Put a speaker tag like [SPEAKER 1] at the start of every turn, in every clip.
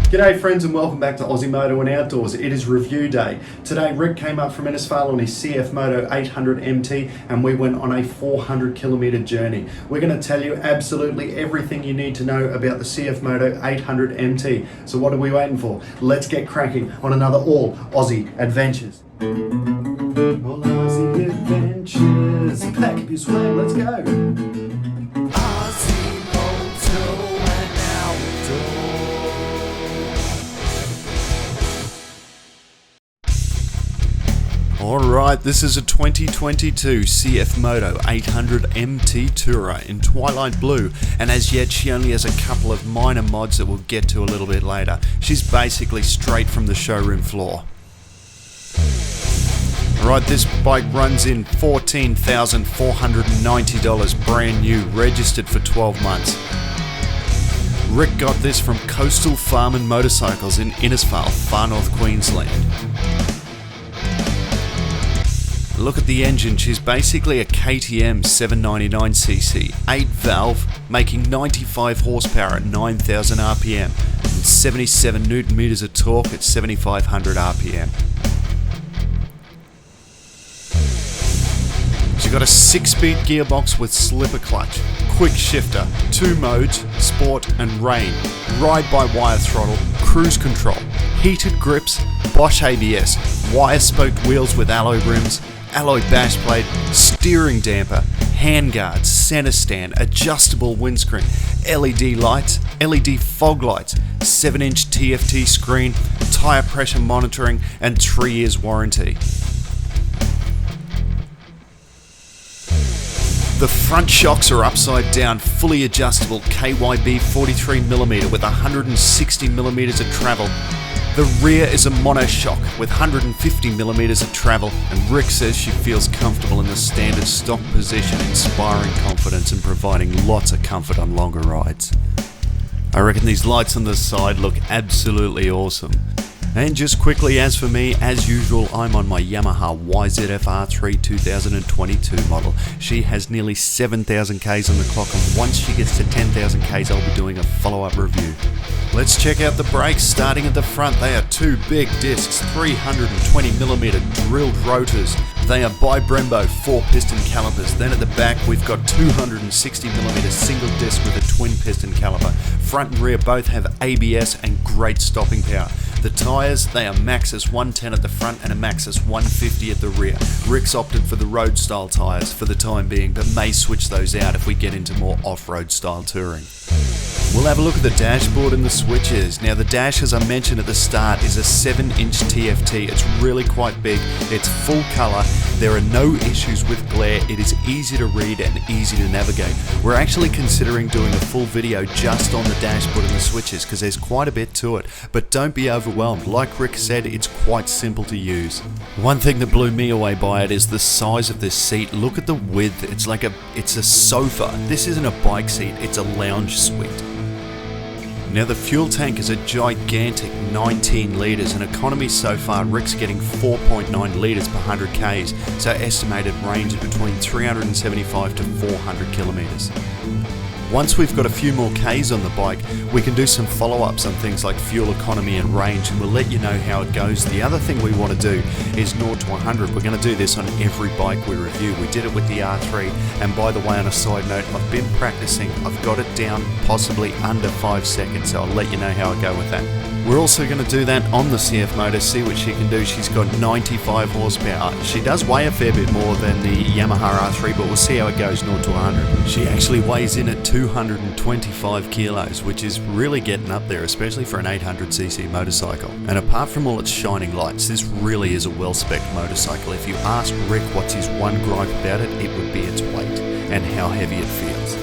[SPEAKER 1] G'day friends and welcome back to Aussie Moto and Outdoors. It is review day. Today Rick came up from Innisfail on his CF Moto 800MT and we went on a 400km journey. We're going to tell you absolutely everything you need to know about the CF Moto 800MT. So what are we waiting for? Let's get cracking on another all Aussie adventures. All Aussie adventures. Pack up your swag, let's go. Alright, this is a 2022 CF Moto 800MT Tourer in Twilight Blue, and as yet she only has a couple of minor mods that we'll get to a little bit later. She's basically straight from the showroom floor. Alright, this bike runs in $14,490 brand new, registered for 12 months. Rick got this from Coastal Farm and Motorcycles in Innisfail, far north Queensland. Look at the engine, she's basically a KTM 799cc, 8 valve, making 95 horsepower at 9,000 RPM and 77 Newton meters of torque at 7,500 RPM. She's got a 6-speed gearbox with slipper clutch, quick shifter, 2 modes, sport and rain, ride-by-wire throttle, cruise control, heated grips, Bosch ABS, wire-spoked wheels with alloy rims, alloy bash plate, steering damper, handguards, center stand, adjustable windscreen, LED lights, LED fog lights, 7-inch TFT screen, tire pressure monitoring and 3 years warranty. The front shocks are upside down, fully adjustable KYB 43mm with 160mm of travel. The rear is a monoshock with 150mm of travel, and Rick says she feels comfortable in the standard stock position, inspiring confidence and providing lots of comfort on longer rides. I reckon these lights on the side look absolutely awesome. And just quickly, as for me, as usual, I'm on my Yamaha YZF-R3 2022 model. She has nearly 7,000 Ks on the clock, and once she gets to 10,000 Ks I'll be doing a follow-up review. Let's check out the brakes. Starting at the front, they are 2 big discs, 320mm drilled rotors. They are by Brembo 4-piston calipers. Then at the back we've got 260mm single disc with a twin piston caliper. Front and rear both have ABS and great stopping power. The tyres, they are Maxxis 110 at the front and a Maxxis 150 at the rear. Rick's opted for the road style tyres for the time being, but may switch those out if we get into more off-road style touring. We'll have a look at the dashboard and the switches. Now the dash, as I mentioned at the start, is a 7-inch TFT. It's really quite big, it's full colour, there are no issues with glare, it is easy to read and easy to navigate. We're actually considering doing a full video just on the dashboard and the switches because there's quite a bit to it, but don't be overwhelmed. Like Rick said, it's quite simple to use. One thing that blew me away by it is the size of this seat. Look at the width, it's a sofa. This isn't a bike seat, it's a lounge suite. Now the fuel tank is a gigantic 19 litres, and economy so far Rick's getting 4.9 litres per 100 Ks, so estimated range of between 375 to 400 kilometres. Once we've got a few more Ks on the bike, we can do some follow-ups on things like fuel economy and range, and we'll let you know how it goes. The other thing we want to do is 0 to 100. We're going to do this on every bike we review. We did it with the R3, and by the way, on a side note, I've been practicing. I've got it down possibly under 5 seconds, so I'll let you know how I go with that. We're also going to do that on the CF Moto, see what she can do. She's got 95 horsepower. She does weigh a fair bit more than the Yamaha R3, but we'll see how it goes 0 to 100. She actually weighs in at 225 kilos, which is really getting up there, especially for an 800cc motorcycle. And apart from all its shining lights, this really is a well-spec'd motorcycle. If you ask Rick what's his one gripe about it, it would be its weight and how heavy it feels.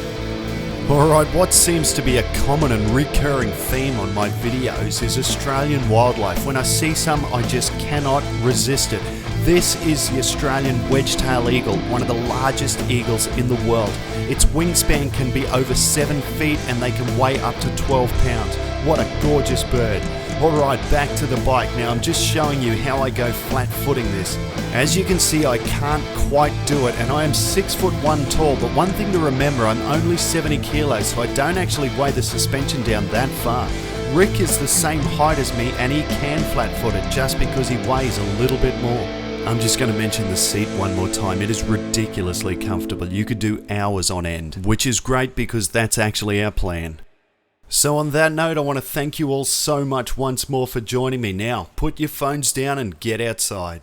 [SPEAKER 1] Alright, what seems to be a common and recurring theme on my videos is Australian wildlife. When I see some, I just cannot resist it. This is the Australian Wedge-Tail eagle, one of the largest eagles in the world. Its wingspan can be over 7 feet and they can weigh up to 12 pounds. What a gorgeous bird. Alright, back to the bike. Now I'm just showing you how I go flat footing this. As you can see, I can't quite do it, and I am 6'1" tall, but one thing to remember, I'm only 70 kilos, so I don't actually weigh the suspension down that far. Rick is the same height as me and he can flat-foot it just because he weighs a little bit more. I'm just going to mention the seat one more time. It is ridiculously comfortable. You could do hours on end, which is great because that's actually our plan. So on that note, I want to thank you all so much once more for joining me. Now, put your phones down and get outside.